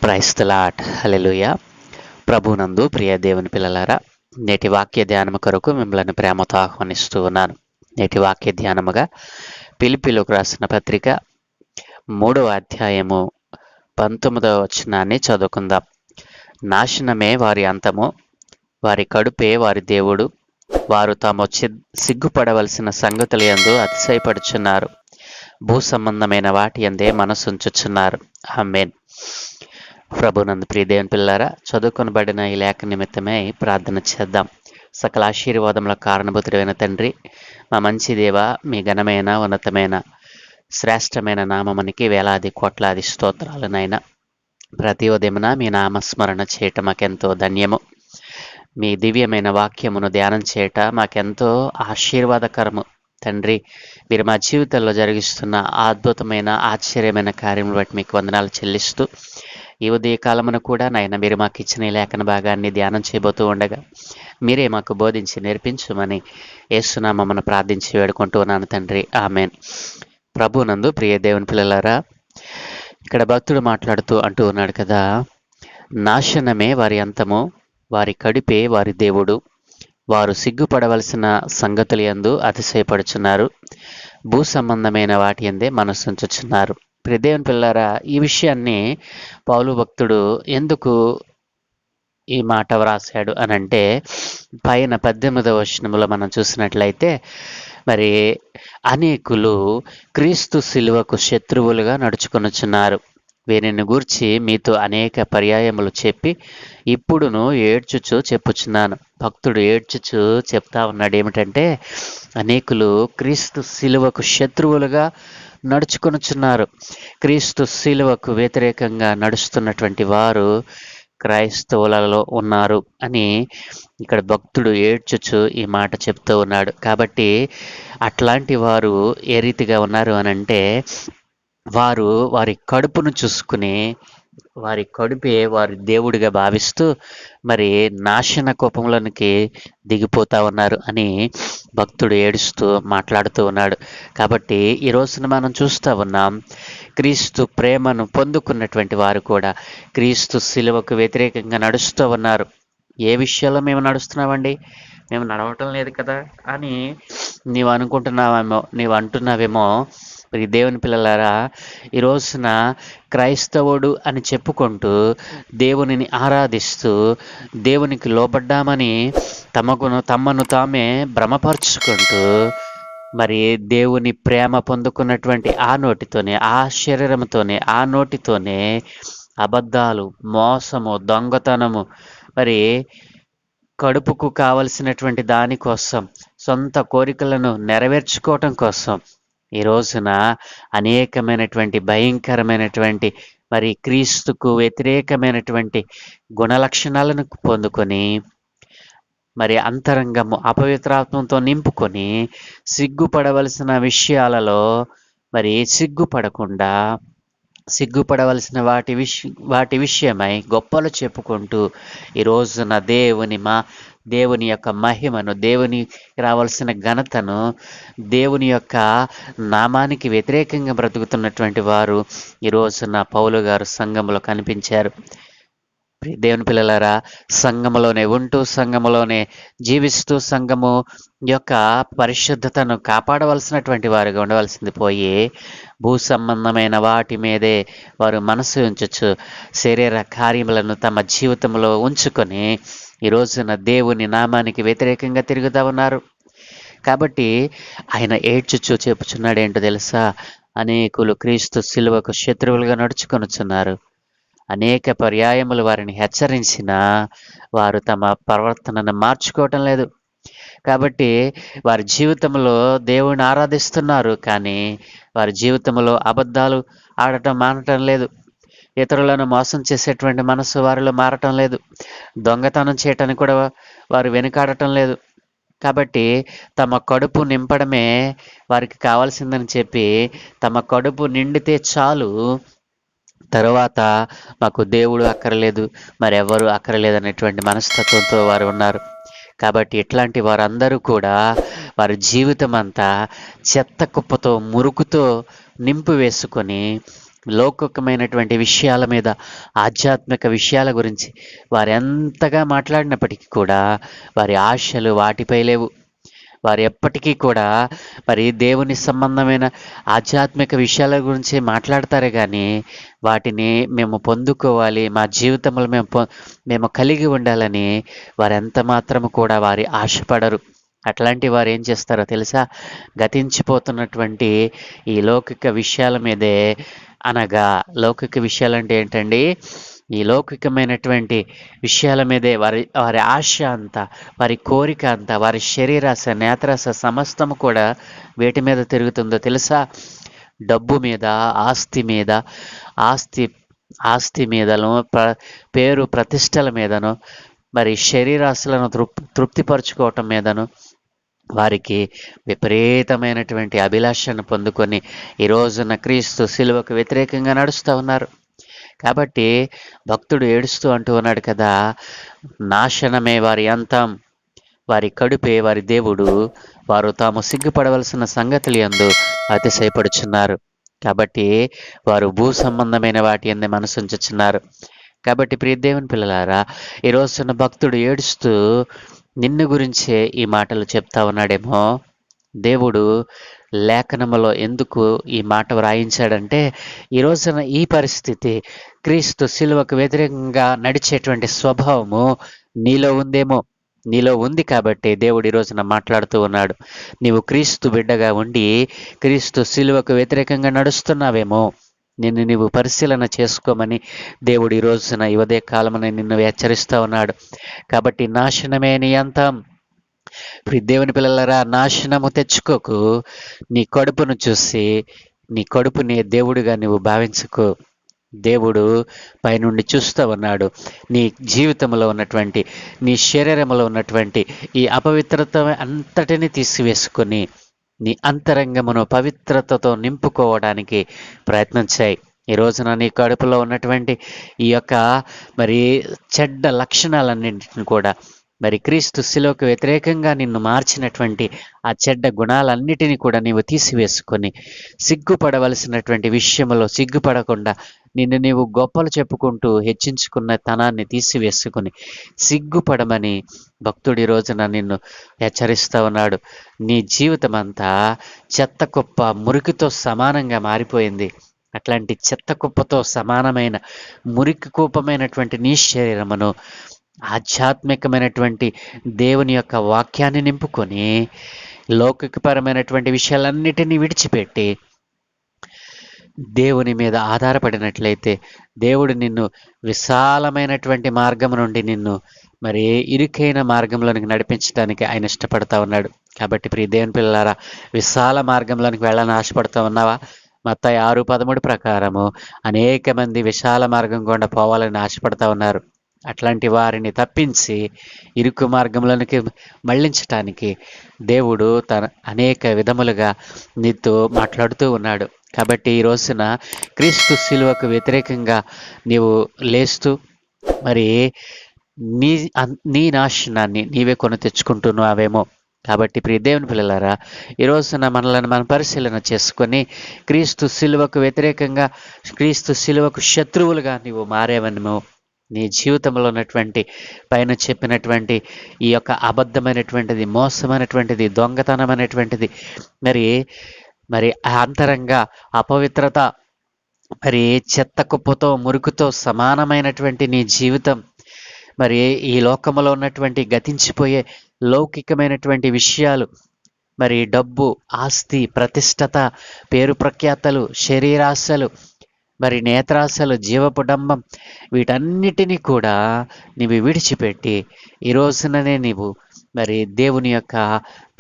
Praise the lord. హల్లెలూయా. ప్రభునందు ప్రియ దేవుని పిల్లలారా, నేటి వాక్య ధ్యానము కొరకు మిమ్మల్ని ప్రేమతో ఆహ్వానిస్తూ ఉన్నాను. నేటి వాక్య ధ్యానముగా ఫిలిప్పీయులకు రాసిన పత్రిక 3వ అధ్యాయము 19వ వచనాన్ని చదువుకుందాం. నాశనమే వారి అంతము, వారి కడుపే వారి దేవుడు, వారు తాము సిగ్గుపడవలసిన సంగతుల యందు అతిశయపడుచున్నారు, భూ సంబంధమైన వాటి యందే మనసుంచుచున్నారు. ఆమేన్. ప్రభునందు ప్రియ దేవుని పిల్లారా, చదువుకొనబడిన ఈ లేఖ నిమిత్తమై ప్రార్థన చేద్దాం. సకల ఆశీర్వాదముల కారణభూతుడైన తండ్రి, మా మంచి దేవ, మీ ఘనమైన ఉన్నతమైన శ్రేష్టమైన నామమునికి వేలాది కోట్లాది స్తోత్రాలు నాయన. ప్రతి ఉదయమున మీ నామస్మరణ చేయటం మాకెంతో ధన్యము. మీ దివ్యమైన వాక్యమును ధ్యానం చేయట మాకెంతో ఆశీర్వాదకరము. తండ్రి, మీరు మా జీవితంలో జరిగిస్తున్న అద్భుతమైన ఆశ్చర్యమైన కార్యములు బట్టి మీకు వందనాలు చెల్లిస్తూ, ఈ ఉదయ కాలమును కూడా నాయన మీరు మాకు ఇచ్చిన ఈ లేఖన భాగాన్ని ధ్యానం చేయబోతూ ఉండగా మీరే మాకు బోధించి నేర్పించమని యేసునామమున ప్రార్థించి వేడుకుంటూ ఉన్నాను తండ్రి. ఆమెన్. ప్రభునందు ప్రియ దేవుని పిల్లలారా, ఇక్కడ భక్తుడు మాట్లాడుతూ అంటూ ఉన్నాడు కదా, నాశనమే వారి అంతము, వారి కడుపే వారి దేవుడు, వారు సిగ్గుపడవలసిన సంగతుల యందు అతిశయపడుచున్నారు, భూ సంబంధమైన వాటి యందే మనసుంచుచున్నారు. ప్రియ దేవుని పిల్లారా, ఈ విషయాన్ని పౌలు భక్తుడు ఎందుకు ఈ మాట వ్రాసాడు అనంటే, పైన 18వ వచనములో మనం చూసినట్లయితే, మరి అనేకులు క్రీస్తు శిలువకు శత్రువులుగా నడుచుకొనుచున్నారు, వీరిని గూర్చి మీతో అనేక పర్యాయములు చెప్పి ఇప్పుడును ఏడ్చుచు చెప్పుచున్నాను. భక్తుడు ఏడ్చుచు చెప్తా ఉన్నాడు ఏమిటంటే, అనేకులు క్రీస్తు శిలువకు శత్రువులుగా నడుచుకొనుచున్నారు. క్రీస్తు శిలువకు వ్యతిరేకంగా నడుస్తున్నటువంటి వారు క్రైస్తవులలో ఉన్నారు అని ఇక్కడ భక్తుడు ఏడ్చుచు ఈ మాట చెప్తూ ఉన్నాడు. కాబట్టి అట్లాంటి వారు ఏ రీతిగా ఉన్నారు అనంటే, వారు వారి కడుపును చూసుకుని వారి కడుపే వారి దేవుడిగా భావిస్తూ మరి నాశన కోపంలోనికి దిగిపోతా ఉన్నారు అని భక్తుడు ఏడుస్తూ మాట్లాడుతూ ఉన్నాడు. కాబట్టి ఈ రోజున మనం చూస్తూ ఉన్నాం, క్రీస్తు ప్రేమను పొందుకున్నటువంటి వారు కూడా క్రీస్తు శిలువకు వ్యతిరేకంగా నడుస్తూ ఉన్నారు. ఏ విషయాల్లో మేము నడుస్తున్నామండి? మేము నడవటం లేదు కదా అని నీవు అనుకుంటున్నావేమో, నీవు అంటున్నావేమో. మరి దేవుని పిల్లలారా, ఈ రోజున క్రైస్తవుడు అని చెప్పుకుంటూ దేవునిని ఆరాధిస్తూ దేవునికి లోబడ్డామని తమను తామే భ్రమపరుచుకుంటూ మరి దేవుని ప్రేమ పొందుకున్నటువంటి ఆ నోటితోనే, ఆ శరీరంతోనే, ఆ నోటితోనే అబద్ధాలు, మోసము, దొంగతనము, మరి కడుపుకు కావలసినటువంటి దానికోసం, సొంత కోరికలను నెరవేర్చుకోవటం కోసం ఈ రోజున అనేకమైనటువంటి భయంకరమైనటువంటి మరి క్రీస్తుకు వ్యతిరేకమైనటువంటి గుణలక్షణాలను పొందుకొని మరి అంతరంగము అపవిత్రాత్మంతో నింపుకొని సిగ్గుపడవలసిన విషయాలలో మరి సిగ్గుపడకుండా, సిగ్గుపడవలసిన వాటి విషయమై గొప్పలు చెప్పుకుంటూ ఈ రోజున దేవుని యొక్క మహిమను, దేవుని రావాల్సిన ఘనతను, దేవుని యొక్క నామానికి వ్యతిరేకంగా బ్రతుకుతున్నటువంటి వారు ఈ రోజున పౌలు గారు సంఘములో కనిపించారు. దేవుని పిల్లలారా, సంఘములోనే ఉంటూ, సంఘములోనే జీవిస్తూ, సంఘము యొక్క పరిశుద్ధతను కాపాడవలసినటువంటి వారుగా ఉండవలసింది పోయి భూ సంబంధమైన వాటి మీదే వారు మనసు ఉంచచ్చు, శరీర కార్యములను తమ జీవితంలో ఉంచుకొని ఈ రోజున దేవుని నామానికి వ్యతిరేకంగా తిరుగుతూ ఉన్నారు. కాబట్టి ఆయన ఏడ్చుచూ చెప్పుచున్నాడు ఏంటో తెలుసా, అనేకులు క్రీస్తు శిలువకు శత్రువులుగా నడుచుకొనుచున్నారు, అనేక పర్యాయములు వారిని హెచ్చరించినా వారు తమ ప్రవర్తనను మార్చుకోవటం లేదు. కాబట్టి వారి జీవితంలో దేవుని ఆరాధిస్తున్నారు, కానీ వారి జీవితంలో అబద్ధాలు ఆడటం మానటం లేదు. ఇతరులను మోసం చేసేటువంటి మనసు వారిలో మారటం లేదు. దొంగతనం చేయటానికి కూడా వారు వెనుకాడటం లేదు. కాబట్టి తమ కడుపు నింపడమే వారికి కావాల్సిందని చెప్పి తమ కడుపు నిండితే చాలు, తరువాత మాకు దేవుడు అక్కర్లేదు, మరెవరు అక్కర్లేదు అనేటువంటి మనస్తత్వంతో వారు ఉన్నారు. కాబట్టి ఇట్లాంటి వారందరూ కూడా వారి జీవితం అంతా చెత్త కుప్పతో, మురుకుతో నింపు వేసుకొని లౌకికమైనటువంటి విషయాల మీద, ఆధ్యాత్మిక విషయాల గురించి వారు ఎంతగా మాట్లాడినప్పటికీ కూడా వారి ఆశలు వాటిపై లేవు. వారు ఎప్పటికీ కూడా మరి దేవుని సంబంధమైన ఆధ్యాత్మిక విషయాల గురించి మాట్లాడతారే కానీ వాటిని మేము పొందుకోవాలి, మా జీవితంలో మేము కలిగి ఉండాలని వారు ఎంత మాత్రము కూడా వారి ఆశపడరు. అట్లాంటి వారు ఏం చేస్తారో తెలుసా? గతించిపోతున్నటువంటి ఈ లౌకిక విషయాల మీదే, అనగా లౌకిక విషయాలంటే ఏంటండి? ఈ లౌకికమైనటువంటి విషయాల మీదే వారి వారి ఆశ అంతా, వారి కోరిక అంతా, వారి శరీరాశ, నేత్రాశ సమస్తము కూడా వేటి మీద తిరుగుతుందో తెలుసా? డబ్బు మీద, ఆస్తి మీద, ఆస్తి ఆస్తి మీదను, పేరు ప్రతిష్టల మీదను, మరి శరీరాశలను తృప్తిపరచుకోవటం మీదను వారికి విపరీతమైనటువంటి అభిలాషను పొందుకొని ఈ రోజున క్రీస్తు శిలువకు వ్యతిరేకంగా నడుస్తూ ఉన్నారు. కాబట్టి భక్తుడు ఏడుస్తూ అంటూ ఉన్నాడు కదా, నాశనమే వారి అంతం, వారి కడుపే వారి దేవుడు, వారు తాము సిగ్గుపడవలసిన సంగతులు యందు అతిశయపడుచున్నారు. కాబట్టి వారు భూ సంబంధమైన వాటి యందే మనసుంచుచున్నారు. కాబట్టి ప్రియ దేవుని పిల్లలారా, ఈ రోజున భక్తుడు ఏడుస్తూ నిన్ను గురించే ఈ మాటలు చెప్తా ఉన్నాడేమో. దేవుడు లేఖనములో ఎందుకు ఈ మాట వ్రాయించాడంటే, ఈ రోజున ఈ పరిస్థితి, క్రీస్తు శిలువకు వ్యతిరేకంగా నడిచేటువంటి స్వభావము నీలో ఉందేమో. నీలో ఉంది కాబట్టి దేవుడు ఈ రోజున మాట్లాడుతూ ఉన్నాడు. నీవు క్రీస్తు బిడ్డగా ఉండి క్రీస్తు శిలువకు వ్యతిరేకంగా నడుస్తున్నావేమో. నిన్ను నీవు పరిశీలన చేసుకోమని దేవుడు ఈ రోజున ఈ ఉదయ కాలమున నిన్ను హెచ్చరిస్తూ ఉన్నాడు. కాబట్టి నాశనమే నీ అంతం. ఇప్పుడు దేవుని పిల్లలరా, నాశనము తెచ్చుకోకు. నీ కడుపును చూసి నీ కడుపుని దేవుడిగా నువ్వు భావించుకో. దేవుడు పైనుండి చూస్తూ ఉన్నాడు. నీ జీవితంలో ఉన్నటువంటి, నీ శరీరంలో ఉన్నటువంటి ఈ అపవిత్రత అంతటిని తీసివేసుకొని నీ అంతరంగమును పవిత్రతతో నింపుకోవడానికి ప్రయత్నం చేయి. ఈ రోజున నీ కడుపులో ఉన్నటువంటి ఈ యొక్క మరి చెడ్డ లక్షణాలన్నింటిని కూడా, మరి క్రీస్తు శిలువకు వ్యతిరేకంగా నిన్ను మార్చినటువంటి ఆ చెడ్డ గుణాలన్నిటినీ కూడా నీవు తీసివేసుకొని, సిగ్గుపడవలసినటువంటి విషయంలో సిగ్గుపడకుండా నిన్ను నీవు గొప్పలు చెప్పుకుంటూ హెచ్చించుకున్న తనాన్ని తీసివేసుకుని సిగ్గుపడమని భక్తుడి రోజున నిన్ను హెచ్చరిస్తూ ఉన్నాడు. నీ జీవితం అంతా చెత్త కుప్ప, మురికితో సమానంగా మారిపోయింది. అట్లాంటి చెత్త కుప్పతో సమానమైన, మురికి కూపమైనటువంటి నీ శరీరమును ఆధ్యాత్మికమైనటువంటి దేవుని యొక్క వాక్యాన్ని నింపుకొని లౌకికపరమైనటువంటి విషయాలన్నిటినీ విడిచిపెట్టి దేవుని మీద ఆధారపడినట్లయితే దేవుడు నిన్ను విశాలమైనటువంటి మార్గం నుండి నిన్ను మరి ఇరుకైన మార్గంలోనికి నడిపించడానికి ఆయన ఇష్టపడతా ఉన్నాడు. కాబట్టి ప్రియ దేవుని పిల్లలారా, విశాల మార్గంలోనికి వెళ్ళాలని ఆశపడుతూ ఉన్నావా? మత్తయి 6:13 ప్రకారము అనేక మంది విశాల మార్గం గుండా పోవాలని ఆశపడతా ఉన్నారు. అట్లాంటి వారిని తప్పించి ఇరుకు మార్గంలోనికి మళ్ళించటానికి దేవుడు తన అనేక విధములుగా నీతో మాట్లాడుతూ ఉన్నాడు. కాబట్టి ఈ రోజున క్రీస్తు శిలువకు వ్యతిరేకంగా నీవు లేస్తూ మరి నీ నాశనాన్ని నీవే కొని తెచ్చుకుంటున్నావేమో. కాబట్టి ప్రియ దేవుని పిల్లలారా, ఈ రోజున మనల్ని మనం పరిశీలన చేసుకొని క్రీస్తు శిలువకు వ్యతిరేకంగా, క్రీస్తు శిలువకు శత్రువులుగా నీవు మారేవనేమో. నీ జీవితంలో ఉన్నటువంటి పైన చెప్పినటువంటి ఈ యొక్క అబద్ధమైనటువంటిది, మోసమైనటువంటిది, దొంగతనం అనేటువంటిది, మరి అంతరంగా అపవిత్రత, మరి చెత్త కుప్పతో, మురుకుతో సమానమైనటువంటి నీ జీవితం, మరి ఈ లోకంలో ఉన్నటువంటి గతించిపోయే లౌకికమైనటువంటి విషయాలు, మరి డబ్బు, ఆస్తి, ప్రతిష్టత, పేరు ప్రఖ్యాతలు, శరీరాశలు, మరి నేత్రాశలు, జీవపు డంబం, వీటన్నిటినీ కూడా నీవు విడిచిపెట్టి ఈ రోజుననే నీవు మరి దేవుని యొక్క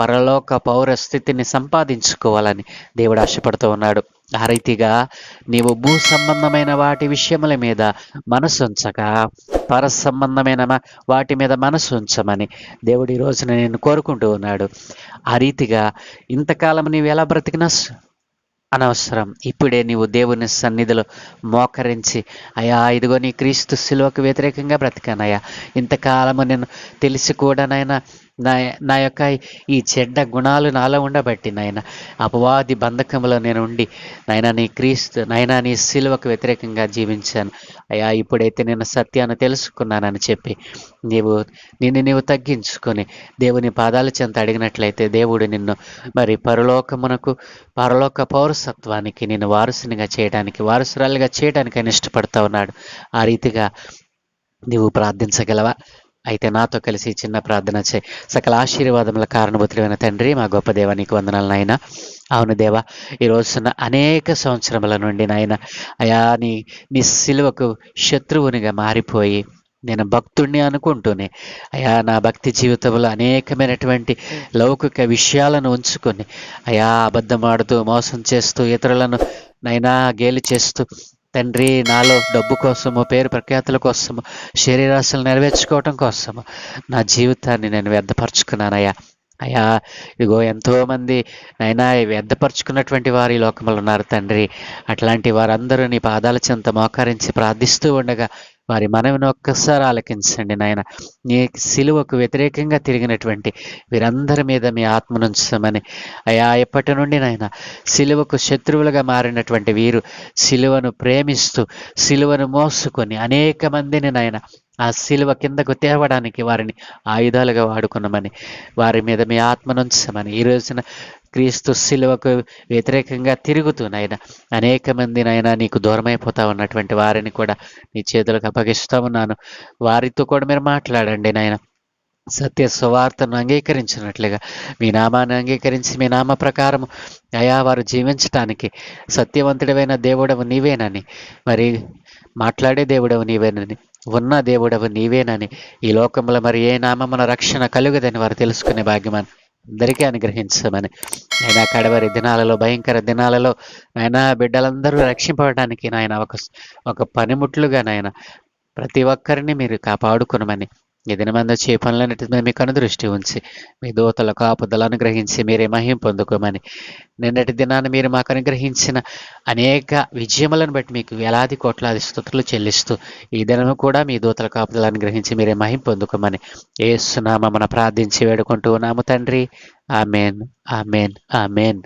పరలోక పౌర స్థితిని సంపాదించుకోవాలని దేవుడు ఆశపడుతూ ఉన్నాడు. ఆ రీతిగా నీవు భూ సంబంధమైన వాటి విషయముల మీద మనసు ఉంచగా పర సంబంధమైన వాటి మీద మనసు ఉంచమని దేవుడు ఈ రోజున నేను కోరుకుంటూ ఉన్నాడు. ఆ రీతిగా ఇంతకాలం నీవు ఎలా బ్రతికినా అనవసరం. ఇప్పుడే నీవు దేవుని సన్నిధిలో మోకరించి, అయ్యా ఇదిగో నీ క్రీస్తు శిలువకు వ్యతిరేకంగా బ్రతికానయ్యా, ఇంతకాలము నేను తెలిసి కూడానైనా నా నా యొక్క ఈ చెడ్డ గుణాలు నాలో ఉండబట్టి నాయన అపవాది బంధకంలో నేను ఉండి నాయనా నీ సిలువకు వ్యతిరేకంగా జీవించాను అయ్యా. ఇప్పుడైతే నేను సత్యాన్ని తెలుసుకున్నానని చెప్పి నిన్ను తగ్గించుకొని దేవుని పాదాల చెంత అడిగినట్లయితే దేవుడు నిన్ను మరి పరలోక పౌరసత్వానికి నిన్ను వారసురాలుగా చేయడానికి ఆయన ఇష్టపడతా ఉన్నాడు. ఆ రీతిగా నీవు ప్రార్థించగలవా? అయితే నాతో కలిసి చిన్న ప్రార్థన చేయి. సకల ఆశీర్వాదముల కారణభూతుడైన తండ్రి, మా గొప్ప దేవ, నీకు వందనాలు నాయన. అవును దేవా, ఈ రోజున అనేక సంవత్సరముల నుండి నాయన అయా నీ సిలువకు శత్రువునిగా మారిపోయి నేను భక్తుడిని అనుకుంటూనే అయా నా భక్తి జీవితంలో అనేకమైనటువంటి లౌకిక విషయాలను ఉంచుకొని అయా అబద్ధమాడుతూ మోసం చేస్తూ ఇతరులను నైనా గేలి చేస్తూ తండ్రి నాలో డబ్బు కోసము, పేరు ప్రఖ్యాతుల కోసము, శరీరాశలు నెరవేర్చుకోవటం కోసము నా జీవితాన్ని నేను వ్యర్థపరుచుకున్నానయ్యా. అయ్యా ఇదిగో ఎంతోమంది నైనా వ్యర్థపరుచుకున్నటువంటి వారు ఈ లోకంలో ఉన్నారు తండ్రి. అట్లాంటి వారందరూ నీ పాదాల చెంత మోకరించి ప్రార్థిస్తూ ఉండగా వారి మనవిని ఒక్కసారి ఆలకించండి నాయన. నీ సిలువకు వ్యతిరేకంగా తిరిగినటువంటి వీరందరి మీద మీ ఆత్మనుంచమని అయా. ఎప్పటి నుండి నాయన సిలువకు శత్రువులుగా మారినటువంటి వీరు సిలువను ప్రేమిస్తూ సిలువను మోసుకొని అనేక మందిని నాయన ఆ సిలువ కిందకు తేవడానికి వారిని ఆయుధాలుగా వాడుకున్నామని వారి మీద మీ ఆత్మనుంచమని ఈ రోజున క్రీస్తు సిలువకు వ్యతిరేకంగా తిరుగుతూ నాయన అనేక మంది నాయన నీకు దూరమైపోతా ఉన్నటువంటి వారిని కూడా నీ చేతులకు అప్పగిస్తూ ఉన్నాను. వారితో కూడా మీరు మాట్లాడండి నాయన. సత్య సువార్తను అంగీకరించినట్లుగా మీ నామాన్ని అంగీకరించి మీ నామ ప్రకారము అయా వారు జీవించటానికి సత్యవంతుడమైన దేవుడవు నీవేనని, మరి మాట్లాడే దేవుడవు నీవేనని, ఉన్న దేవుడవు నీవేనని, ఈ లోకంలో మరి ఏ నామమున రక్షణ కలుగదని వారు తెలుసుకునే భాగ్యమని అందరికీ అనుగ్రహించమని ఆయన కడవరి దినాలలో, భయంకర దినాలలో ఆయన బిడ్డలందరూ రక్షింపడానికి నాయన ఒక పనిముట్లుగా నాయన ప్రతి ఒక్కరిని మీరు కాపాడుకునమని ఈ దినమందు చే పనులన్నిటి మీద మీకు అనుదృష్టి ఉంచి మీ దూతల కాపుదలు అనుగ్రహించి మీరే మహిం పొందుకోమని నిన్నటి దినాన్ని మీరు మాకు అనుగ్రహించిన అనేక విజయములను బట్టి మీకు వేలాది కోట్లాది స్తుతులు చెల్లిస్తూ ఈ దినము కూడా మీ దూతల కాపుదలు అనుగ్రహించి మీరే మహిం పొందుకోమని యేసు నామమున ప్రార్థించి వేడుకుంటూ ఉన్నాము తండ్రి. Amen, amen, amen.